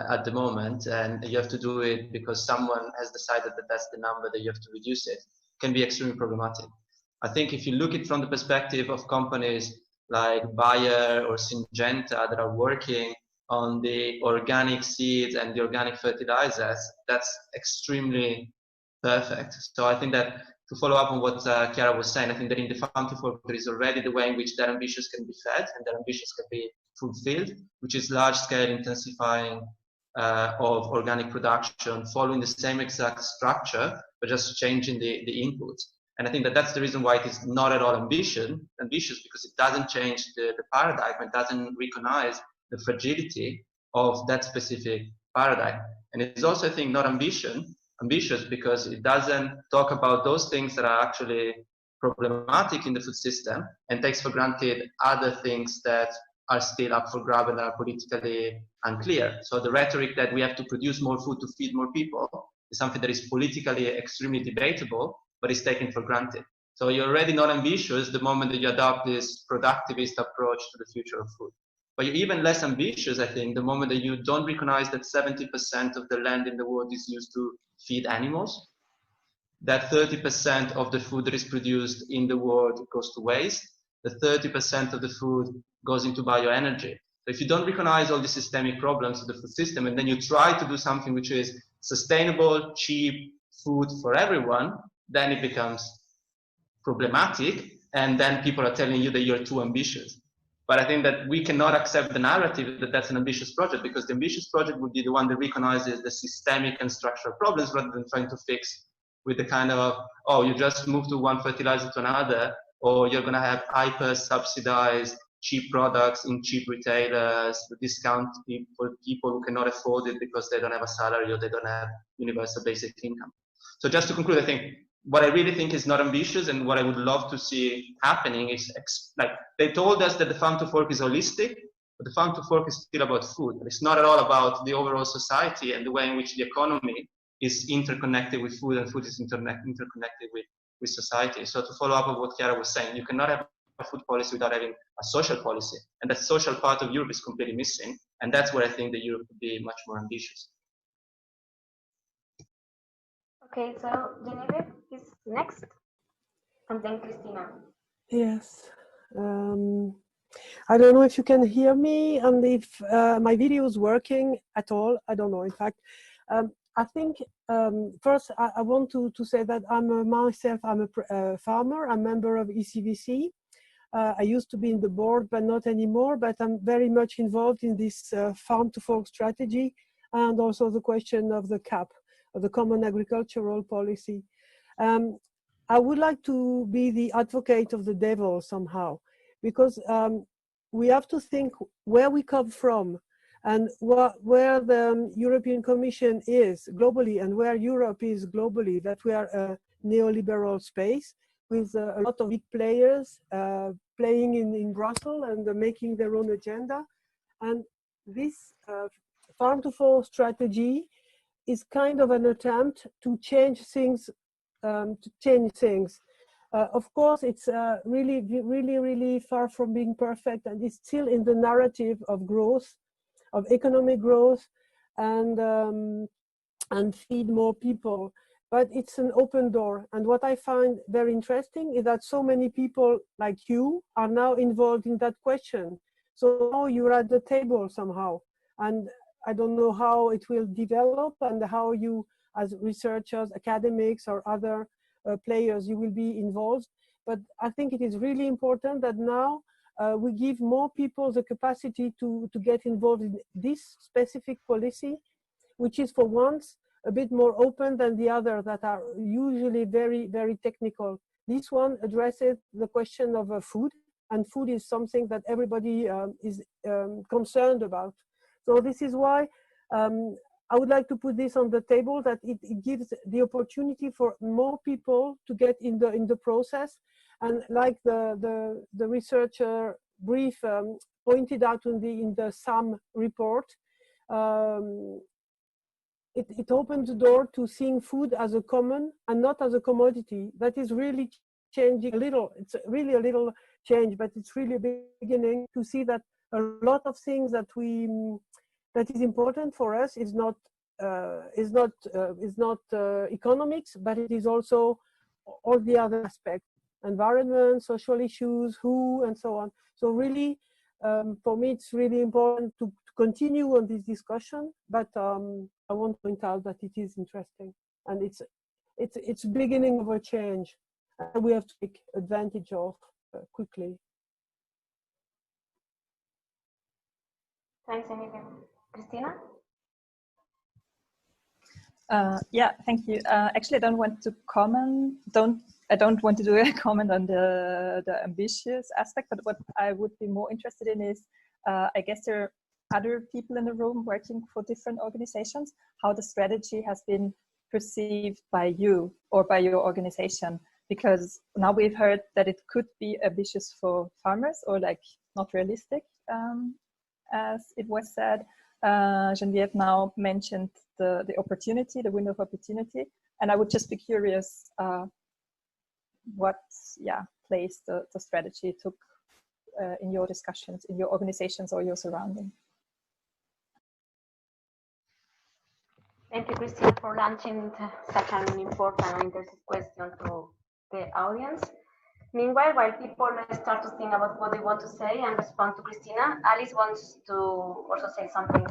at the moment, and you have to do it because someone has decided that that's the number that you have to reduce it, can be extremely problematic. I think if you look at it from the perspective of companies like Bayer or Syngenta that are working on the organic seeds and the organic fertilizers, that's extremely perfect. So I think that, to follow up on what Chiara was saying, I think that in the Farm to Fork there is already the way in which their ambitions can be fed and their ambitions can be fulfilled, which is large-scale intensifying of organic production, following the same exact structure, but just changing the inputs. And I think that that's the reason why it is not at all ambitious, because it doesn't change the paradigm, it doesn't recognize the fragility of that specific paradigm. And it's also, I think, not ambitious because it doesn't talk about those things that are actually problematic in the food system and takes for granted other things that are still up for grabs and are politically unclear. So the rhetoric that we have to produce more food to feed more people is something that is politically extremely debatable, but is taken for granted. So you're already not ambitious the moment that you adopt this productivist approach to the future of food. But you're even less ambitious, I think, the moment that you don't recognize that 70% of the land in the world is used to feed animals, that 30% of the food that is produced in the world goes to waste, that 30% of the food goes into bioenergy. So if you don't recognize all the systemic problems of the food system, and then you try to do something which is sustainable, cheap food for everyone, then it becomes problematic, and then people are telling you that you're too ambitious. But I think that we cannot accept the narrative that that's an ambitious project, because the ambitious project would be the one that recognizes the systemic and structural problems rather than trying to fix with the kind of, oh, you just move to one fertilizer to another, or you're going to have hyper subsidized cheap products in cheap retailers, discount for people who cannot afford it because they don't have a salary or they don't have universal basic income. So just to conclude, I think what I really think is not ambitious and what I would love to see happening is, like, they told us that the Farm to Fork is holistic, but the Farm to Fork is still about food. It's not at all about the overall society and the way in which the economy is interconnected with food, and food is interconnected with society. So to follow up on what Chiara was saying, you cannot have a food policy without having a social policy. And that social part of Europe is completely missing. And that's where I think that Europe could be much more ambitious. Okay, so Genevieve is next, and then Christina. Yes. I don't know if you can hear me and if my video is working at all. I don't know, in fact. I think first I want to say that I'm myself a farmer, a member of ECVC. I used to be in the board, but not anymore, but I'm very much involved in this farm to fork strategy, and also the question of the CAP, of the Common Agricultural Policy. I would like to be the advocate of the devil somehow, because we have to think where we come from and where the European Commission is globally and where Europe is globally, that we are a neoliberal space with a lot of big players playing in Brussels and making their own agenda. And this farm to fork strategy is kind of an attempt to change things. Of course, it's really far from being perfect, and it's still in the narrative of growth, of economic growth, and feed more people. But it's an open door. And what I find very interesting is that so many people like you are now involved in that question. So now you're at the table somehow. And I don't know how it will develop and how you, as researchers, academics, or other players, you will be involved. But I think it is really important that now we give more people the capacity to get involved in this specific policy, which is for once a bit more open than the other that are usually very technical. This one addresses the question of food, and food is something that everybody is concerned about. So this is why I would like to put this on the table, that it gives the opportunity for more people to get in the process. And like the researcher brief pointed out in the SAM report, it opens the door to seeing food as a common and not as a commodity. That is really changing a little. It's really a little change, but it's really a beginning to see that a lot of things that is important for us is not economics, but it is also all the other aspects: environment, social issues, who, and so on. So really, for me, it's really important to continue on this discussion. But I want to point out that it is interesting, and it's beginning of a change, and we have to take advantage of quickly. Thanks, Emilia. Christina? Yeah, thank you. Actually, I don't want to comment. I don't want to do a comment on the ambitious aspect, but what I would be more interested in is, I guess there are other people in the room working for different organizations, how the strategy has been perceived by you or by your organization, because now we've heard that it could be ambitious for farmers or like not realistic, as it was said. Geneviève now mentioned the opportunity, the window of opportunity, and I would just be curious what place the strategy took in your discussions, in your organizations or your surrounding. Thank you, Christina, for launching such an important and interesting question to the audience. Meanwhile, while people start to think about what they want to say and respond to Christina, Alice wants to also say something.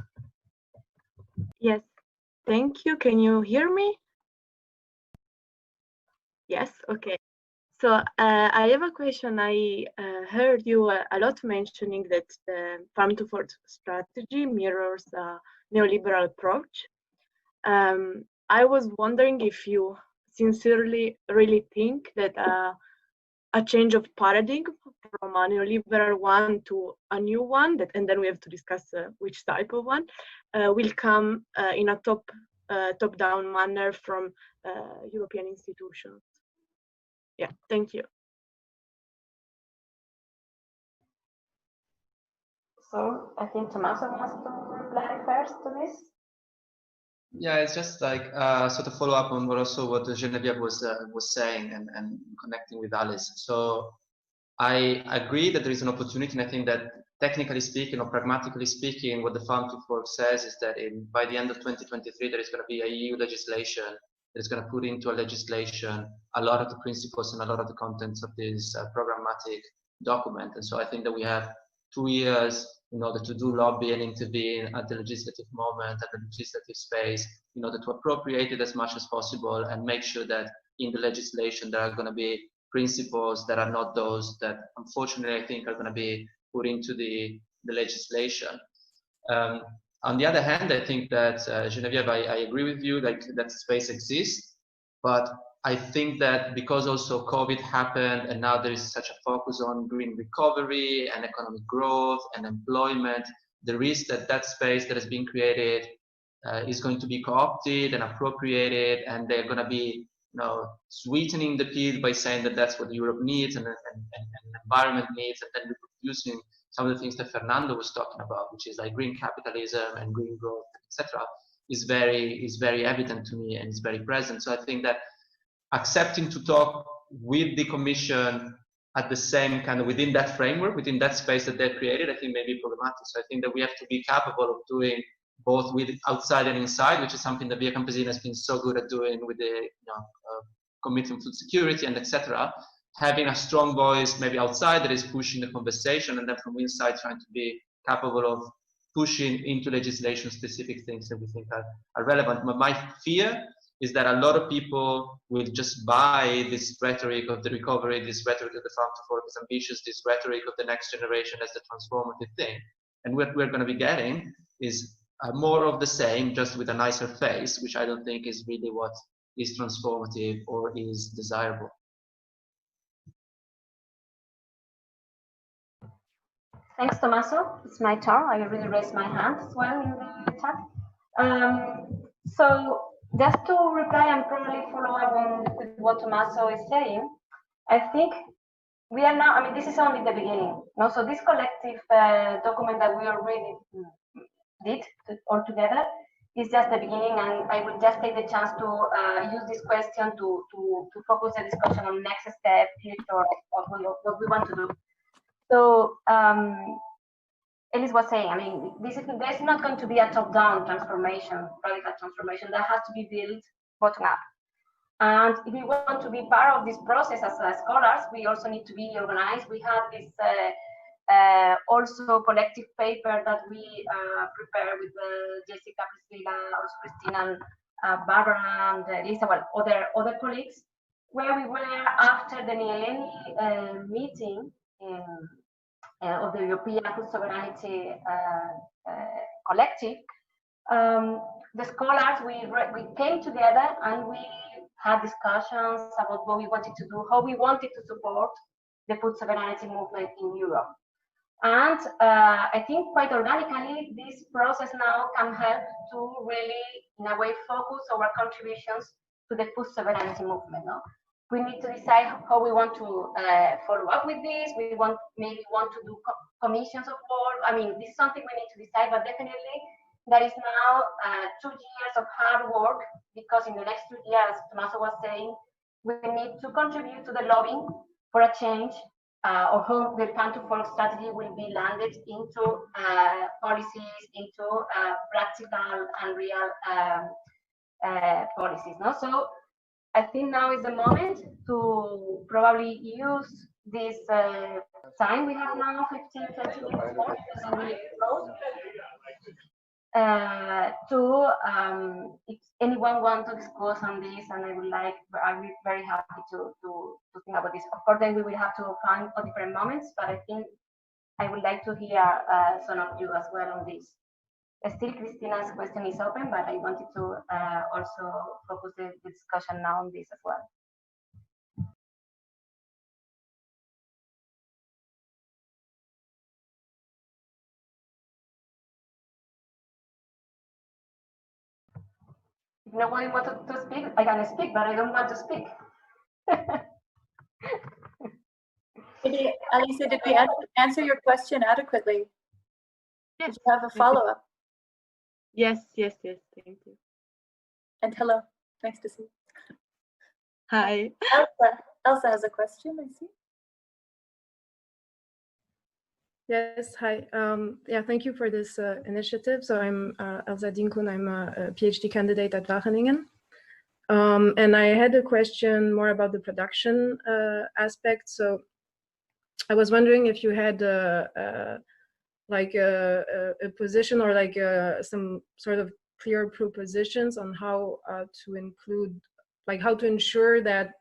Yes, thank you. Can you hear me? Yes, okay. So I have a question. I heard you a lot mentioning that the farm to fork strategy mirrors a neoliberal approach. I was wondering if you sincerely really think that a change of paradigm from a neoliberal one to a new one, and then we have to discuss which type of one, will come in a top-down manner from European institutions. Yeah, thank you. So I think Tomaso wants to reply first to this. Yeah, it's just like sort of follow up on what Geneviève was saying and connecting with Alice. So I agree that there is an opportunity, and I think that technically speaking or pragmatically speaking, what the Farm to Fork says is that by the end of 2023, there is going to be a EU legislation that is going to put into a legislation a lot of the principles and a lot of the contents of this programmatic document. And so I think that we have 2 years in order to do lobby and intervene at the legislative moment, at the legislative space, in order to appropriate it as much as possible and make sure that in the legislation there are going to be principles that are not those that unfortunately I think are going to be put into the legislation. On the other hand, I think that Geneviève, I agree with you, like that space exists, but I think that because also COVID happened and now there is such a focus on green recovery and economic growth and employment, the risk that that space that has been created is going to be co-opted and appropriated, and they're going to be sweetening the pill by saying that that's what Europe needs and environment needs, and then reproducing some of the things that Fernando was talking about, which is like green capitalism and green growth, etc., is very evident to me and is very present. So I think that accepting to talk with the Commission at the same kind of within that framework, within that space that they've created, I think may be problematic. So I think that we have to be capable of doing both with outside and inside, which is something that Via Campesina has been so good at doing with the committing food security and etc. Having a strong voice maybe outside that is pushing the conversation, and then from inside trying to be capable of pushing into legislation specific things that we think are relevant. But my fear is that a lot of people will just buy this rhetoric of the recovery, this rhetoric of the Farm to Fork is ambitious, this rhetoric of the next generation as the transformative thing. And what we're going to be getting is more of the same, just with a nicer face, which I don't think is really what is transformative or is desirable. Thanks, Tomaso. It's my turn. I already raised my hand as well in the chat. So just to reply and probably follow up on with what Tomaso is saying, I think we are now, I mean, this is only the beginning. No? So this collective document that we already did all together is just the beginning, and I will just take the chance to use this question to focus the discussion on next step, future of what we want to do. So Elise was saying, I mean, there's not going to be a top-down transformation, radical transformation. That has to be built bottom-up. And if we want to be part of this process as scholars, we also need to be organized. We have this also collective paper that we prepared with Jessica, Priscilla, also Christina, and Barbara, and Lisa, well, other colleagues, where we were after the Nieleni meeting of the European Food Sovereignty Collective. The scholars, we came together and we had discussions about what we wanted to do, how we wanted to support the food sovereignty movement in Europe. And I think quite organically, this process now can help to really, in a way, focus our contributions to the food sovereignty movement. No? We need to decide how we want to follow up with this. We maybe want to do commissions of work. I mean, this is something we need to decide, but definitely there is now 2 years of hard work, because in the next 2 years, Tomaso was saying, we need to contribute to the lobbying for a change of how the Farm to Fork strategy will be landed into policies, into practical and real policies. No? So I think now is the moment to probably use this time we have now, 15, 20 minutes more, if anyone wants to discuss on this, and I'll be very happy to think about this. Of course, then we will have to find different moments, but I think I would like to hear some of you as well on this. Still, Christina's question is open, but I wanted to also focus the discussion now on this as well. If nobody wants to speak, I can speak, but I don't want to speak. Alicia, did we answer your question adequately? Yes. Did you have a follow-up? Yes, thank you. And hello, nice to see you. Hi. Elsa has a question, I see. Yes, hi. Yeah, thank you for this initiative. So I'm Elsa Dinkun. I'm a PhD candidate at Wageningen. And I had a question more about the production aspect. So I was wondering if you had like a position or like some sort of clear propositions on how to include, like how to ensure that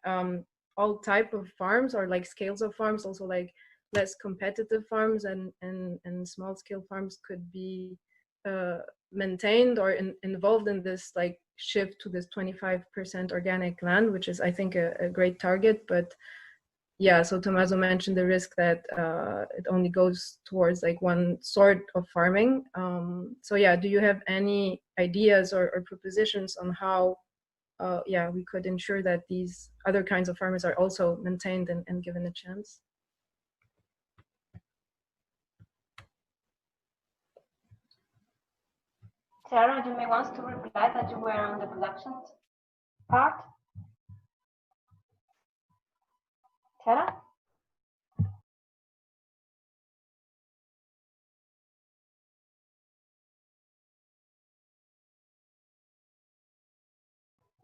all type of farms or like scales of farms, also like less competitive farms and small scale farms could be maintained or involved in this like shift to this 25% organic land, which is I think a great target. But yeah, so Tomaso mentioned the risk that it only goes towards like one sort of farming. So yeah, do you have any ideas or propositions on how yeah, we could ensure that these other kinds of farmers are also maintained and given a chance? Chiara, you may want to reply that you were on the production part. Chiara?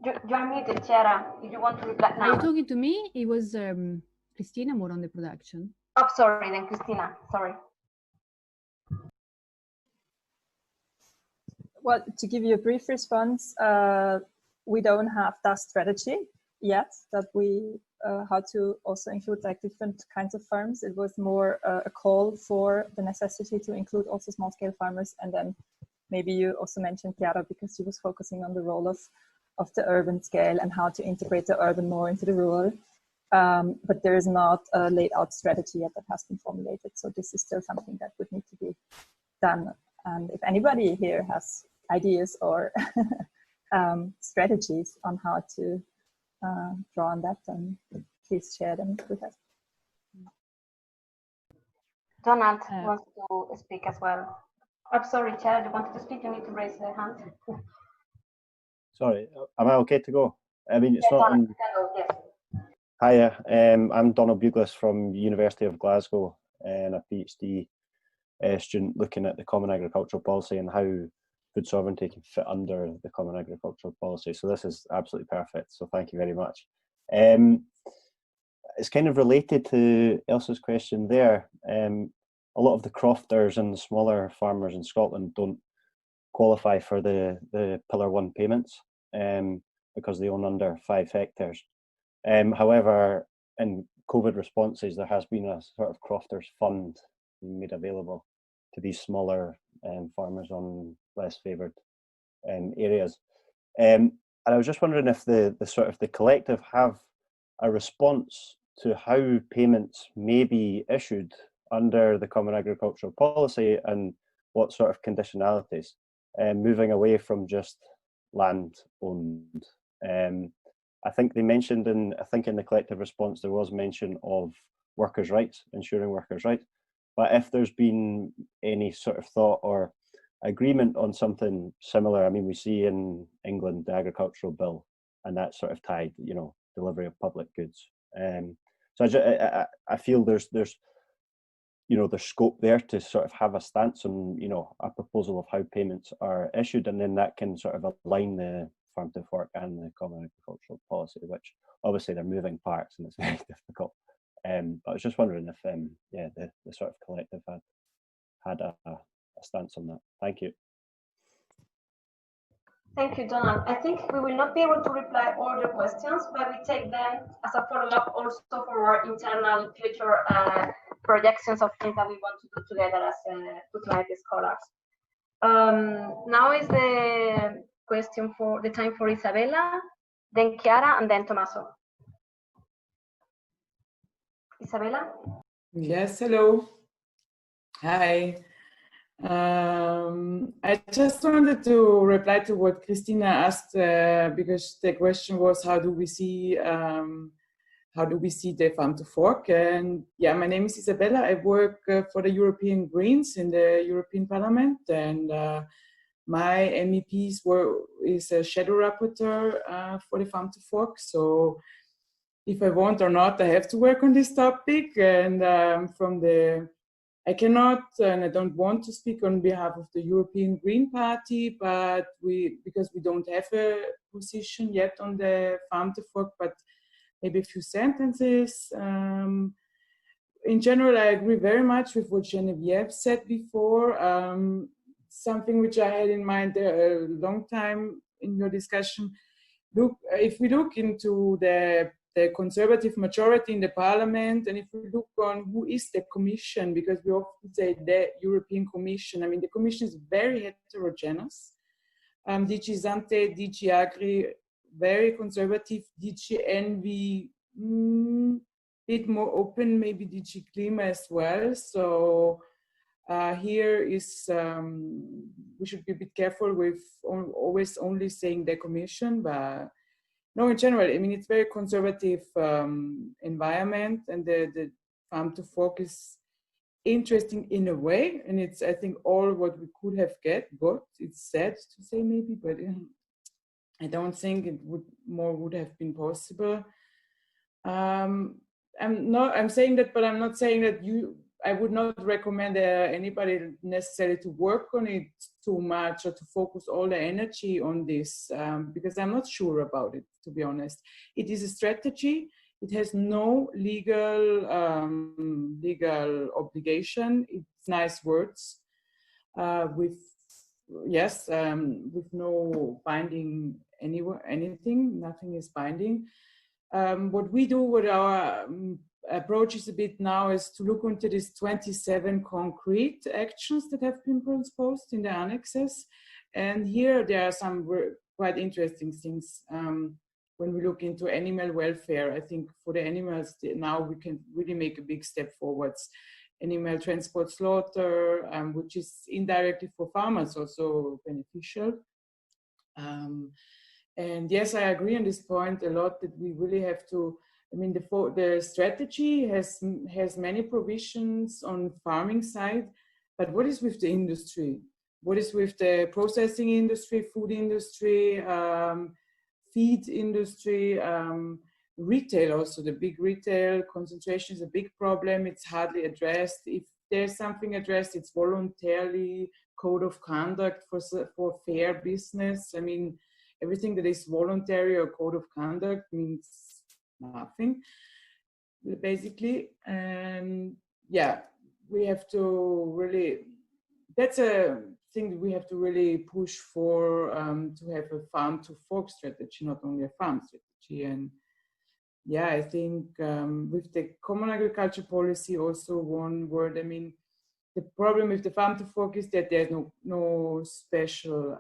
You're muted, Chiara, if you want to reply now. Are you talking to me? It was Christina more on the production. Oh, sorry, then Christina, sorry. Well, to give you a brief response, we don't have that strategy yet, that we how to also include like different kinds of farms. It was more a call for the necessity to include also small scale farmers. And then maybe you also mentioned Chiara, because she was focusing on the role of the urban scale and how to integrate the urban more into the rural. But there is not a laid out strategy yet that has been formulated. So this is still something that would need to be done. And if anybody here has ideas or strategies on how to draw on that, then please share them with us. Donald wants to speak as well. I'm sorry, Chiara, you wanted to speak, you need to raise your hand. Sorry, am I okay to go? I mean, it's Yeah, not. Donald, you can go, yes. Hiya, I'm Donald Buglas from University of Glasgow, and a PhD student looking at the Common Agricultural Policy and how food sovereignty can fit under the Common Agricultural Policy. So this is absolutely perfect. So thank you very much. It's kind of related to Elsa's question there. A lot of the crofters and the smaller farmers in Scotland don't qualify for the Pillar 1 payments because they own under 5 hectares. However, in COVID responses, there has been a sort of crofters fund being made available to these smaller farmers on less favoured areas. And I was just wondering if the sort of the collective have a response to how payments may be issued under the Common Agricultural Policy and what sort of conditionalities, moving away from just land owned. I think they mentioned in the collective response, there was mention of workers' rights, ensuring workers' rights. But if there's been any sort of thought or agreement on something similar, I mean, we see in England the agricultural bill, and that's sort of tied, you know, delivery of public goods. So I feel there's you know, there's scope there to sort of have a stance on, you know, a proposal of how payments are issued, and then that can sort of align the Farm to Fork and the Common Agricultural Policy, which obviously they're moving parts and it's very difficult. But I was just wondering if, yeah, the sort of collective had a stance on that. Thank you. Thank you, Donald. I think we will not be able to reply all the questions, but we take them as a follow-up also for our internal future projections of things that we want to do together as Futurity scholars. Now is the question for the time for Isabella, then Chiara, and then Tomaso. Isabella? Yes, hello. Hi. I just wanted to reply to what Christina asked because the question was, how do we see the Farm to Fork? And yeah, my name is Isabella. I work for the European Greens in the European Parliament, and my MEP is a shadow rapporteur for the Farm to Fork. So if I want or not, I have to work on this topic. And I cannot and I don't want to speak on behalf of the European Green Party, but because we don't have a position yet on the Farm to Fork, but maybe a few sentences. In general, I agree very much with what Genevieve said before. Something which I had in mind a long time in your discussion. If we look into the conservative majority in the parliament, and if we look on who is the commission, because we often say the European Commission, I mean, the commission is very heterogeneous. DG Sante, DG Agri, very conservative, DG Envy, bit more open, maybe DG Klima as well. So here is, we should be a bit careful with always only saying the commission, but no, in general, I mean, it's very conservative environment, and the Farm to Fork is interesting in a way, and it's, I think, all what we could have got. It's sad to say maybe, but I don't think it would have been possible. I'm saying that, but I'm not saying that I would not recommend anybody necessarily to work on it too much or to focus all the energy on this, because I'm not sure about it, to be honest. It is a strategy. It has no legal obligation. It's nice words with no binding anything. Nothing is binding. What we do with our approach is a bit now is to look into these 27 concrete actions that have been transposed in the annexes. And here there are some quite interesting things. When we look into animal welfare, I think for the animals, now we can really make a big step forwards. Animal transport slaughter, which is indirectly for farmers also beneficial. And yes, I agree on this point a lot that we really have to I mean, the strategy has many provisions on farming side, but what is with the industry? What is with the processing industry, food industry, feed industry, retail also? The big retail concentration is a big problem. It's hardly addressed. If there's something addressed, it's voluntarily code of conduct for fair business. I mean, everything that is voluntary or code of conduct means nothing, basically. And yeah, we have to really, that's a thing that we have to really push for, to have a farm to fork strategy, not only a farm strategy. And yeah, I think with the common agriculture policy, also one word, I mean, the problem with the farm to fork is that there's no special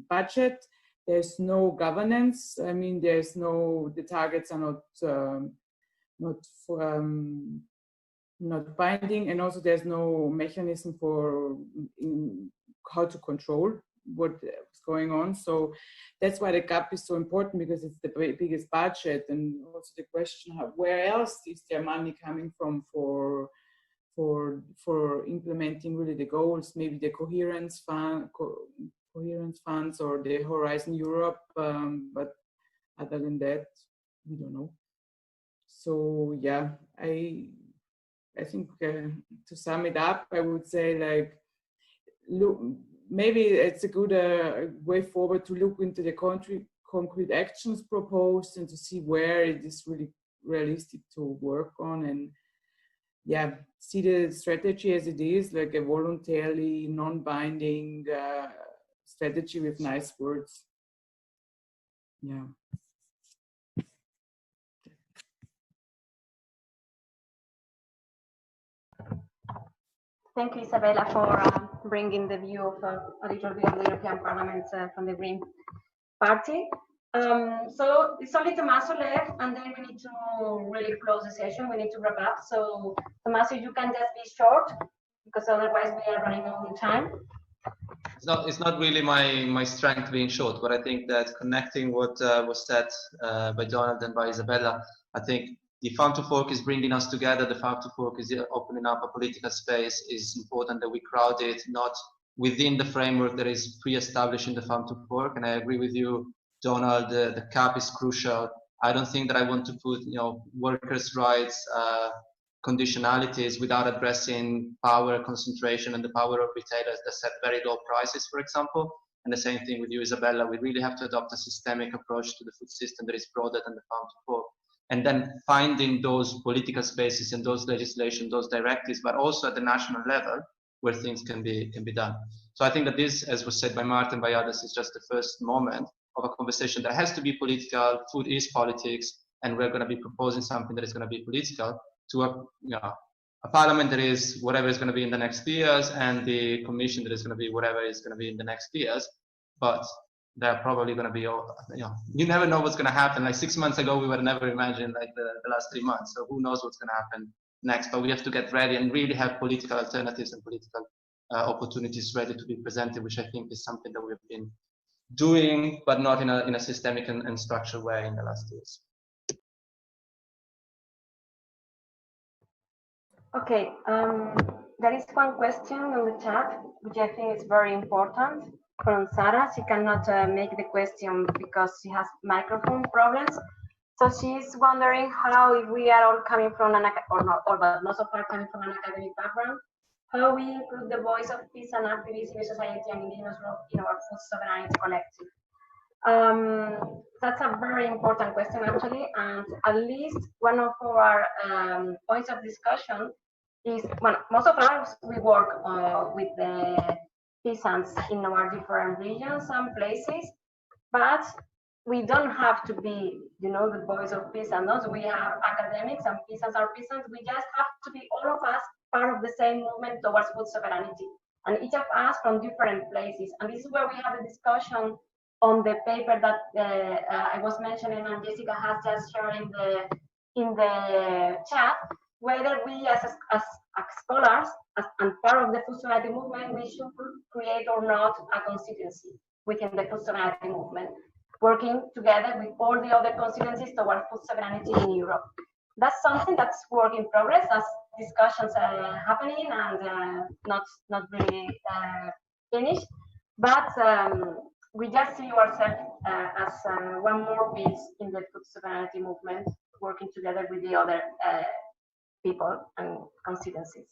budget. There's no governance. I mean, there's no, the targets are not binding, and also there's no mechanism for how to control what's going on. So that's why the CAP is so important, because it's the biggest budget, and also the question, where else is there money coming from for implementing really the goals? Maybe the coherence funds or the Horizon Europe, but other than that, we don't know. So yeah, I think to sum it up, I would say, like, look, maybe it's a good way forward to look into the concrete actions proposed and to see where it is really realistic to work on, and yeah, see the strategy as it is, like a voluntarily non-binding strategy with nice words. Yeah. Thank you, Isabella, for bringing the view of a little bit of the European Parliament from the Green Party. So it's only Tomaso left, and then we need to really close the session. We need to wrap up. So Tomaso, you can just be short, because otherwise we are running out of time. It's not really my strength being short, but I think that connecting what was said by Donald and by Isabella, I think the Farm to Fork is bringing us together. The Farm to Fork is opening up a political space. It's important that we crowd it, not within the framework that is pre-established in the Farm to Fork. And I agree with you, Donald, the CAP is crucial. I don't think that I want to put, workers' rights conditionalities without addressing power concentration and the power of retailers that set very low prices, for example. And the same thing with you, Isabella. We really have to adopt a systemic approach to the food system that is broader than the Farm to Fork. And then finding those political spaces and those legislation, those directives, but also at the national level where things can be done. So I think that this, as was said by Martin, by others, is just the first moment of a conversation that has to be political. Food is politics, and we're going to be proposing something that is going to be political to a parliament that is whatever is going to be in the next years, and the commission that is going to be whatever is going to be in the next years. But they're probably going to be, you never know what's going to happen. Like 6 months ago, we would have never imagined like the last 3 months. So who knows what's going to happen next? But we have to get ready and really have political alternatives and political opportunities ready to be presented, which I think is something that we've been doing, but not in a systemic and structured way in the last years. Okay, there is one question on the chat, which I think is very important, from Sarah. She cannot make the question because she has microphone problems. So she's wondering how, if we are all coming from an, or not all, but most of us coming from an academic background, how we include the voice of peace and activists, civil society, and indigenous groups in our food sovereignty collective. That's a very important question, actually, and at least one of our points of discussion is, well, most of us, we work with the peasants in our different regions and places, but we don't have to be, the voice of peasants. We have academics, and peasants are peasants. We just have to be, all of us, part of the same movement towards food sovereignty, and each of us from different places. And this is where we have a discussion on the paper that I was mentioning, and Jessica has just shared in the chat, whether we as scholars and part of the food sovereignty movement, we should create or not a constituency within the food sovereignty movement. working together with all the other constituencies towards food sovereignty in Europe. That's something that's work in progress, as discussions are happening and not really finished. But we just see ourselves as one more piece in the food sovereignty movement, working together with the other people and constituencies.